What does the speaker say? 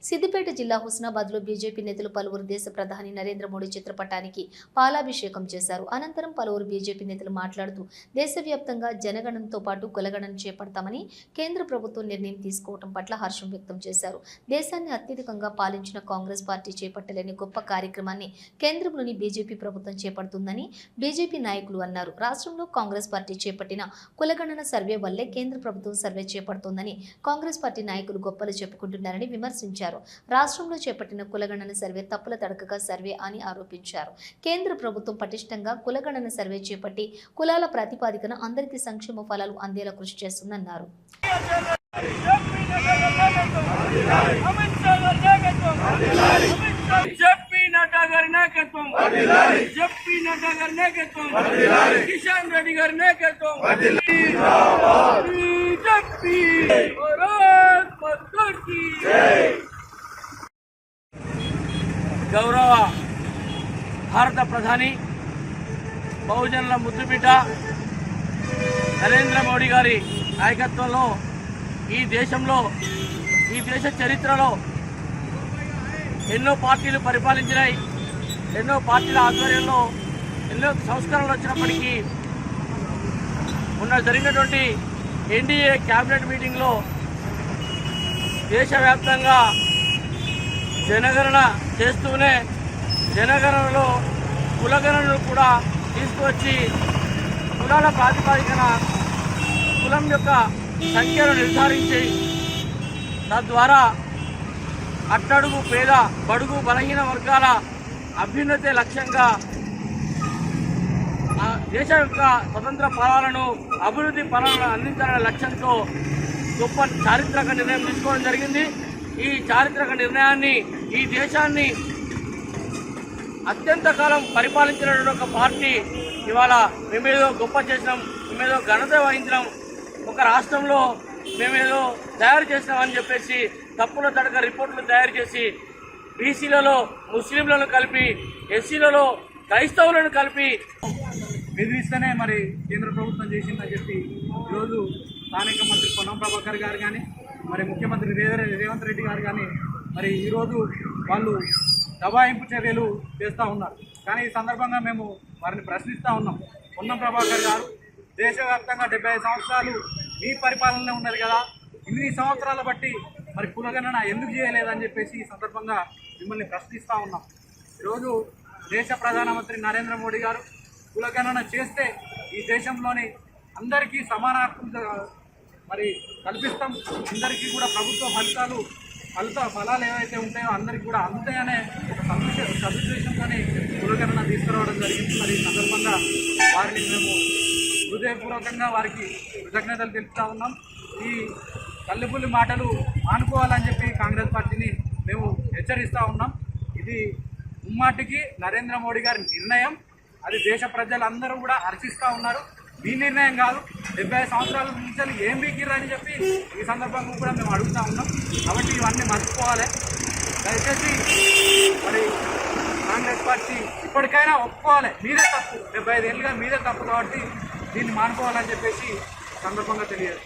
సిద్దిపేట జిల్లా హుస్నాబాద్లో బీజేపీ నేతలు పలువురు దేశ ప్రధాని నరేంద్ర మోడీ చిత్రపటానికి పాలాభిషేకం చేశారు. అనంతరం పలువురు బీజేపీ నేతలు మాట్లాడుతూ దేశవ్యాప్తంగా జనగణనతో పాటు కులగణన చేపడతామని కేంద్ర ప్రభుత్వం నిర్ణయం తీసుకోవడం పట్ల హర్షం వ్యక్తం చేశారు. దేశాన్ని అత్యధికంగా పాలించిన కాంగ్రెస్ పార్టీ చేపట్టలేని గొప్ప కార్యక్రమాన్ని కేంద్రంలోని బీజేపీ ప్రభుత్వం చేపడుతుందని బీజేపీ నాయకులు అన్నారు. రాష్ట్రంలో కాంగ్రెస్ పార్టీ చేపట్టిన కులగణన సర్వే వల్లే కేంద్ర ప్రభుత్వం సర్వే చేపడుతోందని కాంగ్రెస్ పార్టీ నాయకులు గొప్పలు చెప్పుకుంటున్నారని విమర్శించారు. రాష్ట్రంలో చేపట్టిన కులగణన సర్వే తప్పుల తడకగా సర్వే అని ఆరోపించారు. కేంద్ర ప్రభుత్వం పటిష్టంగా కులగణన సర్వే చేపట్టి కులాల ప్రాతిపదికన అందరికీ సంక్షేమ ఫలాలు అందేలా కృషి చేస్తుందన్నారు. కిషన్ రెడ్డి గారి నాయకత్వం గౌరవ భారత ప్రధాని బహుజనుల ముద్దుబిడ్డ నరేంద్ర మోడీ గారి నాయకత్వంలో ఈ దేశ చరిత్రలో ఎన్నో పార్టీలు పరిపాలించినాయి. ఎన్నో పార్టీల ఆధ్వర్యంలో ఎన్నో సంస్కరణలు వచ్చినప్పటికీ జరిగినటువంటి ఎన్డీఏ క్యాబినెట్ మీటింగ్లో దేశవ్యాప్తంగా జనగణన చేస్తూనే జనగణనలో కులగణనను కూడా తీసుకువచ్చి కులాల ప్రాతిపదికన కులం యొక్క సంఖ్యను నిర్ధారించి తద్వారా అట్టడుగు పేద బడుగు బలహీన వర్గాల అభ్యున్నతే లక్ష్యంగా దేశం యొక్క స్వతంత్ర ఫలాలను అభివృద్ధి ఫలాలను అందించాలనే లక్ష్యంతో గొప్ప చారిత్రక నిర్ణయం తీసుకోవడం జరిగింది. ఈ చారిత్రక నిర్ణయాన్ని ఈ దేశాన్ని అత్యంత కాలం పరిపాలించినటువంటి ఒక పార్టీ ఇవాళ మేమేదో గొప్ప చేసినాం, మేమేదో ఘనత వహించినాం, ఒక రాష్ట్రంలో మేమేదో తయారు చేసినామని చెప్పేసి తప్పుల తడక రిపోర్టులు తయారు చేసి బీసీలలో ముస్లింలను కలిపి ఎస్సీలలో క్రైస్తవులను కలిపి బెదిరిస్తేనే మరి కేంద్ర ప్రభుత్వం చేసిందని చెప్పి ఈరోజు స్థానిక మంత్రి పొన్నం ప్రభాకర్ గారు కానీ మరి ముఖ్యమంత్రి రేవంత్ రెడ్డి గారు కానీ మరి ఈరోజు వాళ్ళు దబాయింపు చర్యలు చేస్తూ ఉన్నారు. కానీ ఈ సందర్భంగా మేము వారిని ప్రశ్నిస్తూ ఉన్నాం. పొన్నం ప్రభాకర్ గారు దేశవ్యాప్తంగా 75 సంవత్సరాలు మీ పరిపాలనలో ఉన్నది కదా, ఇన్ని సంవత్సరాల బట్టి మరి కులగణన ఎందుకు చేయలేదని చెప్పేసి ఈ సందర్భంగా మిమ్మల్ని ప్రశ్నిస్తూ ఉన్నాం. ఈరోజు దేశ ప్రధానమంత్రి నరేంద్ర మోడీ గారు కులగణన చేస్తే ఈ దేశంలోని అందరికీ సమాన హక్కులు మరి కల్పిస్తాం, అందరికీ కూడా ప్రభుత్వ ఫలాలు ఏవైతే ఉంటాయో అందరికీ కూడా అందుతాయనే ఒక సదుద్దేశంతోనే కులగణన తీసుకురావడం జరిగింది. మరి ఈ సందర్భంగా వారిని మేము హృదయపూర్వకంగా వారికి కృతజ్ఞతలు తెలుపుతూ ఉన్నాం. ఈ తల్లిపుల్లి మాటలు మానుకోవాలని చెప్పి కాంగ్రెస్ పార్టీని మేము హెచ్చరిస్తూ ఉన్నాం. ఇది ముమ్మాటికి నరేంద్ర మోడీ గారి నిర్ణయం, అది దేశ ప్రజలందరూ కూడా హర్షిస్తూ ఉన్నారు. మీ నిర్ణయం కాదు, 75 సంవత్సరాల నుంచి ఏం బీకిర్రని చెప్పి ఈ సందర్భంగా కూడా మేము అడుగుతూ ఉన్నాం. కాబట్టి ఇవన్నీ మర్చిపోవాలి. దయచేసి మరి కాంగ్రెస్ పార్టీ ఇప్పటికైనా ఒప్పుకోవాలి, మీదే తప్పు, 75 ఏళ్ళుగా మీదే తప్పు, కాబట్టి దీన్ని మానుకోవాలని చెప్పేసి సందర్భంగా తెలియదు.